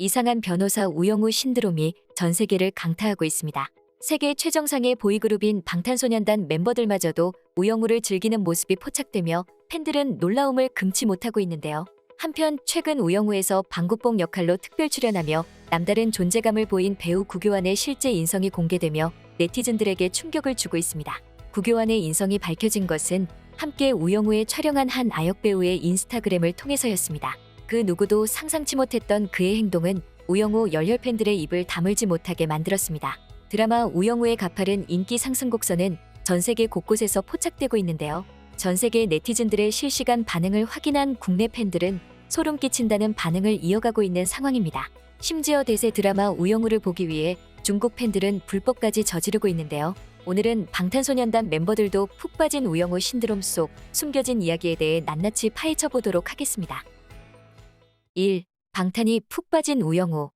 이상한 변호사 우영우 신드롬이 전 세계를 강타하고 있습니다. 세계 최정상의 보이그룹인 방탄소년단 멤버들마저도 우영우를 즐기는 모습이 포착되며 팬들은 놀라움을 금치 못하고 있는데요. 한편 최근 우영우에서 방구뽕 역할로 특별 출연하며 남다른 존재감을 보인 배우 구교환의 실제 인성이 공개되며 네티즌들에게 충격을 주고 있습니다. 구교환의 인성이 밝혀진 것은 함께 우영우에 촬영한 한 아역 배우의 인스타그램을 통해서였습니다. 그 누구도 상상치 못했던 그의 행동은 우영우 열혈 팬들의 입을 다물지 못하게 만들었습니다. 드라마 우영우의 가파른 인기 상승 곡선은 전 세계 곳곳에서 포착되고 있는데요. 전 세계 네티즌들의 실시간 반응을 확인한 국내 팬들은 소름 끼친다는 반응을 이어가고 있는 상황입니다. 심지어 대세 드라마 우영우를 보기 위해 중국 팬들은 불법까지 저지르고 있는데요. 오늘은 방탄소년단 멤버들도 푹 빠진 우영우 신드롬 속 숨겨진 이야기에 대해 낱낱이 파헤쳐 보도록 하겠습니다. 1. 방탄이 푹 빠진 우영우.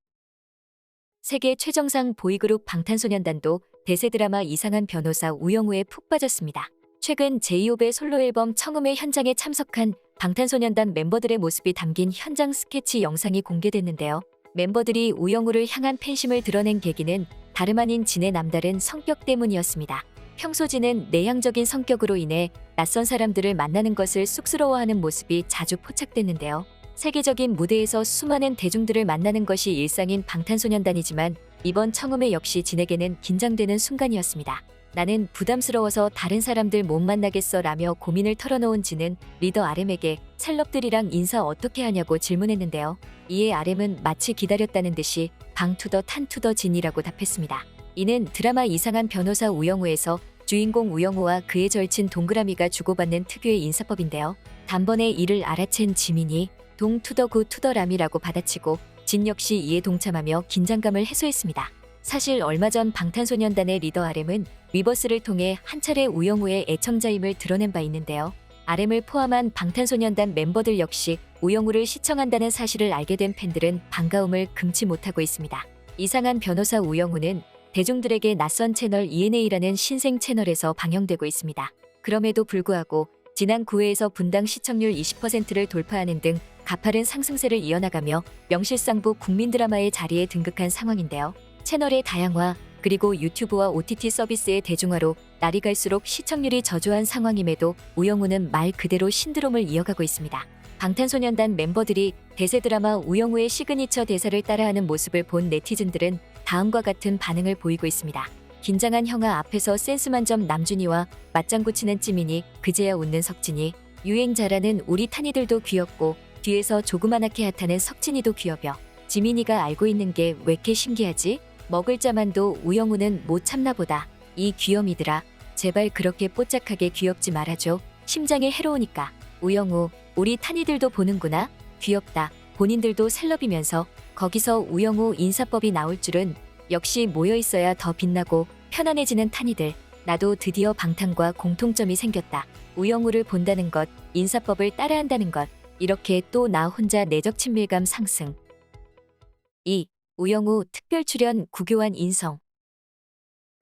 세계 최정상 보이그룹 방탄소년단도 대세 드라마 이상한 변호사 우영우에 푹 빠졌습니다. 최근 제이홉의 솔로 앨범 청음회 현장에 참석한 방탄소년단 멤버들의 모습이 담긴 현장 스케치 영상이 공개됐는데요. 멤버들이 우영우를 향한 팬심을 드러낸 계기는 다름 아닌 진의 남다른 성격 때문이었습니다. 평소 진은 내향적인 성격으로 인해 낯선 사람들을 만나는 것을 쑥스러워하는 모습이 자주 포착됐는데요. 세계적인 무대에서 수많은 대중들을 만나는 것이 일상인 방탄소년단이지만 이번 청음회 역시 진에게는 긴장되는 순간이었습니다. 나는 부담스러워서 다른 사람들 못 만나겠어 라며 고민을 털어놓은 진은 리더 RM에게 셀럽들이랑 인사 어떻게 하냐고 질문했는데요. 이에 RM은 마치 기다렸다는 듯이 방투더 탄투더 진이라고 답했습니다. 이는 드라마 이상한 변호사 우영우에서 주인공 우영우와 그의 절친 동그라미가 주고받는 특유의 인사법인데요. 단번에 이를 알아챈 지민이 동 투더 구 투더람이라고 받아치고 진 역시 이에 동참하며 긴장감을 해소했습니다. 사실 얼마 전 방탄소년단의 리더 RM은 위버스를 통해 한 차례 우영우의 애청자임을 드러낸 바 있는데요. RM을 포함한 방탄소년단 멤버들 역시 우영우를 시청한다는 사실을 알게 된 팬들은 반가움을 금치 못하고 있습니다. 이상한 변호사 우영우는 대중들에게 낯선 채널 ENA라는 신생 채널에서 방영되고 있습니다. 그럼에도 불구하고 지난 9회에서 분당 시청률 20%를 돌파하는 등 가파른 상승세를 이어나가며 명실상부 국민 드라마의 자리에 등극한 상황인데요. 채널의 다양화, 그리고 유튜브와 OTT 서비스의 대중화로 날이 갈수록 시청률이 저조한 상황임에도 우영우는 말 그대로 신드롬을 이어가고 있습니다. 방탄소년단 멤버들이 대세 드라마 우영우의 시그니처 대사를 따라하는 모습을 본 네티즌들은 다음과 같은 반응을 보이고 있습니다. 긴장한 형아 앞에서 센스 만점 남준이와 맞장구 치는 찌민이, 그제야 웃는 석진이, 유행 잘하는 우리 탄이들도 귀엽고 뒤에서 조그만하게 핫하는 석진이도 귀여워. 지민이가 알고 있는 게 왜 이렇게 신기하지? 먹을 자만도 우영우는 못 참나 보다. 이 귀염이들아, 제발 그렇게 뽀짝하게 귀엽지 말아줘. 심장에 해로우니까. 우영우, 우리 탄이들도 보는구나. 귀엽다. 본인들도 셀럽이면서 거기서 우영우 인사법이 나올 줄은. 역시 모여있어야 더 빛나고 편안해지는 탄이들. 나도 드디어 방탄과 공통점이 생겼다. 우영우를 본다는 것, 인사법을 따라한다는 것. 이렇게 또 나 혼자 내적 친밀감 상승. 2. 우영우 특별 출연 구교환 인성.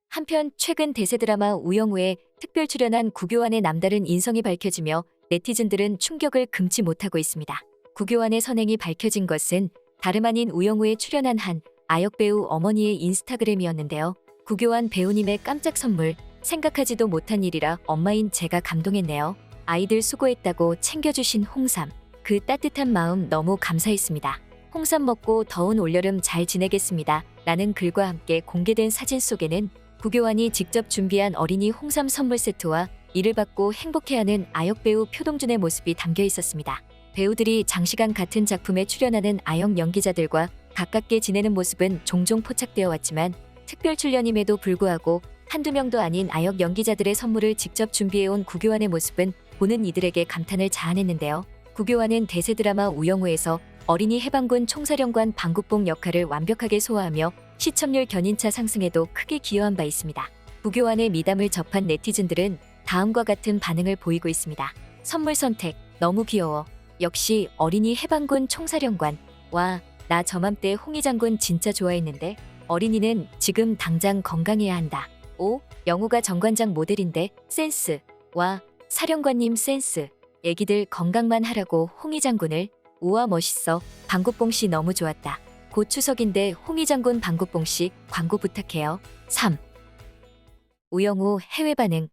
한편 최근 대세 드라마 우영우에 특별 출연한 구교환의 남다른 인성이 밝혀지며 네티즌들은 충격을 금치 못하고 있습니다. 구교환의 선행이 밝혀진 것은 다름 아닌 우영우에 출연한 한 아역 배우 어머니의 인스타그램이었는데요. 구교환 배우님의 깜짝 선물, 생각하지도 못한 일이라 엄마인 제가 감동했네요. 아이들 수고했다고 챙겨주신 홍삼. 그 따뜻한 마음 너무 감사했습니다. 홍삼 먹고 더운 올여름 잘 지내겠습니다. 라는 글과 함께 공개된 사진 속에는 구교환이 직접 준비한 어린이 홍삼 선물 세트와 이를 받고 행복해하는 아역 배우 표동준의 모습이 담겨 있었습니다. 배우들이 장시간 같은 작품에 출연하는 아역 연기자들과 가깝게 지내는 모습은 종종 포착되어 왔지만 특별 출연임에도 불구하고 한두 명도 아닌 아역 연기자들의 선물을 직접 준비해온 구교환의 모습은 보는 이들에게 감탄을 자아냈는데요. 구교환은 대세 드라마 우영우에서 어린이 해방군 총사령관 방구뽕 역할을 완벽하게 소화하며 시청률 견인차 상승에도 크게 기여한 바 있습니다. 구교환의 미담을 접한 네티즌들은 다음과 같은 반응을 보이고 있습니다. 선물 선택, 너무 귀여워. 역시 어린이 해방군 총사령관. 와, 나 저맘때 홍희 장군 진짜 좋아했는데. 어린이는 지금 당장 건강해야 한다. 오, 영우가 정관장 모델인데. 센스. 와, 사령관님 센스. 애기들 건강만 하라고 홍희 장군을. 우와 멋있어. 방구뽕씨 너무 좋았다. 곧 추석인데 홍희 장군 방구뽕 씨 광고 부탁해요. 3. 우영우 해외 반응.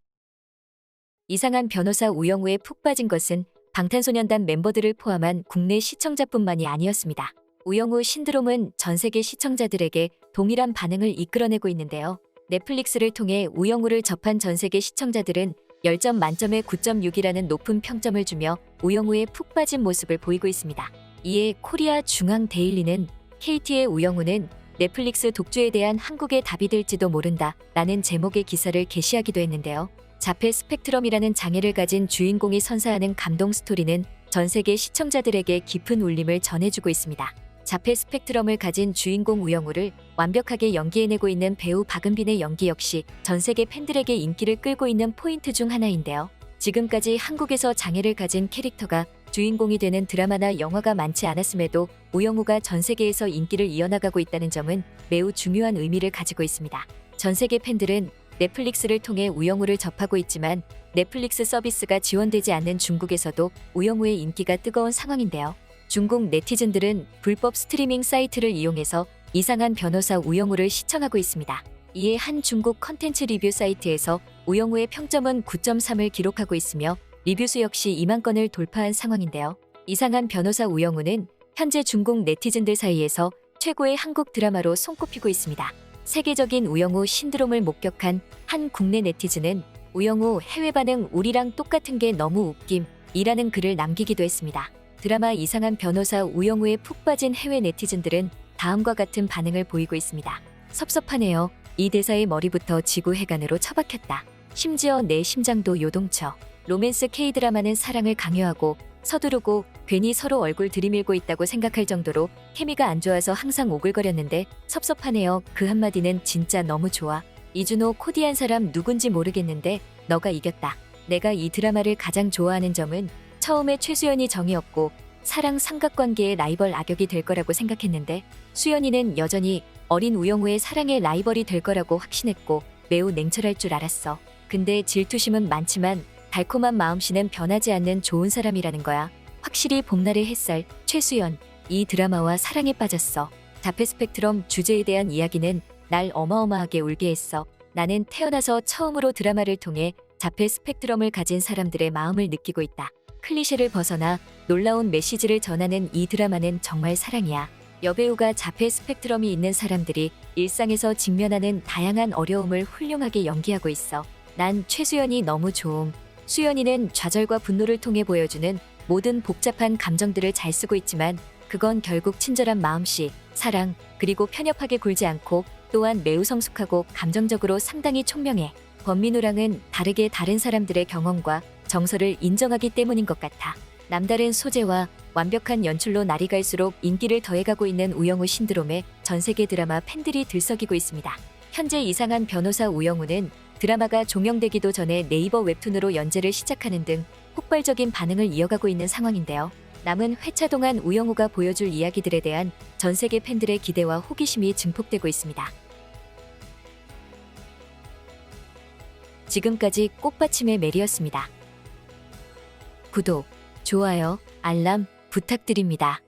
이상한 변호사 우영우에 푹 빠진 것은 방탄소년단 멤버들을 포함한 국내 시청자뿐만이 아니었습니다. 우영우 신드롬은 전 세계 시청자들에게 동일한 반응을 이끌어내고 있는데요. 넷플릭스를 통해 우영우를 접한 전 세계 시청자들은 10점 만점에 9.6이라는 높은 평점을 주며 우영우에 푹 빠진 모습을 보이고 있습니다. 이에 코리아 중앙 데일리는 KT의 우영우는 넷플릭스 독주에 대한 한국의 답이 될지도 모른다 라는 제목의 기사를 게시하기도 했는데요. 자폐 스펙트럼이라는 장애를 가진 주인공이 선사하는 감동 스토리는 전 세계 시청자들에게 깊은 울림을 전해주고 있습니다. 자폐 스펙트럼을 가진 주인공 우영우를 완벽하게 연기해내고 있는 배우 박은빈의 연기 역시 전 세계 팬들에게 인기를 끌고 있는 포인트 중 하나인데요. 지금까지 한국에서 장애를 가진 캐릭터가 주인공이 되는 드라마나 영화가 많지 않았음에도 우영우가 전 세계에서 인기를 이어나가고 있다는 점은 매우 중요한 의미를 가지고 있습니다. 전 세계 팬들은 넷플릭스를 통해 우영우를 접하고 있지만 넷플릭스 서비스가 지원되지 않는 중국에서도 우영우의 인기가 뜨거운 상황인데요. 중국 네티즌들은 불법 스트리밍 사이트를 이용해서 이상한 변호사 우영우를 시청하고 있습니다. 이에 한 중국 컨텐츠 리뷰 사이트에서 우영우의 평점은 9.3을 기록하고 있으며 리뷰수 역시 2만 건을 돌파한 상황인데요. 이상한 변호사 우영우는 현재 중국 네티즌들 사이에서 최고의 한국 드라마로 손꼽히고 있습니다. 세계적인 우영우 신드롬을 목격한 한 국내 네티즌은 우영우 해외 반응 우리랑 똑같은 게 너무 웃김 이라는 글을 남기기도 했습니다. 드라마 이상한 변호사 우영우에 푹 빠진 해외 네티즌들은 다음과 같은 반응을 보이고 있습니다. 섭섭하네요. 이 대사의 머리부터 지구해관으로 처박혔다. 심지어 내 심장도 요동쳐. 로맨스 K드라마는 사랑을 강요하고 서두르고 괜히 서로 얼굴 들이밀고 있다고 생각할 정도로 케미가 안 좋아서 항상 오글거렸는데 섭섭하네요. 그 한마디는 진짜 너무 좋아. 이준호 코디한 사람 누군지 모르겠는데 너가 이겼다. 내가 이 드라마를 가장 좋아하는 점은 처음에 최수연이 정이 없고 사랑 삼각관계의 라이벌 악역이 될 거라고 생각했는데 수연이는 여전히 어린 우영우의 사랑의 라이벌이 될 거라고 확신했고 매우 냉철할 줄 알았어. 근데 질투심은 많지만 달콤한 마음씨는 변하지 않는 좋은 사람이라는 거야. 확실히 봄날의 햇살, 최수연. 이 드라마와 사랑에 빠졌어. 자폐 스펙트럼 주제에 대한 이야기는 날 어마어마하게 울게 했어. 나는 태어나서 처음으로 드라마를 통해 자폐 스펙트럼을 가진 사람들의 마음을 느끼고 있다. 클리셰를 벗어나 놀라운 메시지를 전하는 이 드라마는 정말 사랑이야. 여배우가 자폐 스펙트럼이 있는 사람들이 일상에서 직면하는 다양한 어려움을 훌륭하게 연기하고 있어. 난 최수연이 너무 좋음. 수연이는 좌절과 분노를 통해 보여주는 모든 복잡한 감정들을 잘 쓰고 있지만 그건 결국 친절한 마음씨, 사랑, 그리고 편협하게 굴지 않고 또한 매우 성숙하고 감정적으로 상당히 총명해. 권민우랑은 다르게 다른 사람들의 경험과 정서를 인정하기 때문인 것 같아. 남다른 소재와 완벽한 연출로 날이 갈수록 인기를 더해가고 있는 우영우 신드롬에 전 세계 드라마 팬들이 들썩이고 있습니다. 현재 이상한 변호사 우영우는 드라마가 종영되기도 전에 네이버 웹툰으로 연재를 시작하는 등 폭발적인 반응을 이어가고 있는 상황인데요. 남은 회차 동안 우영우가 보여줄 이야기들에 대한 전 세계 팬들의 기대와 호기심이 증폭되고 있습니다. 지금까지 꽃받침의 메리였습니다. 구독, 좋아요, 알람 부탁드립니다.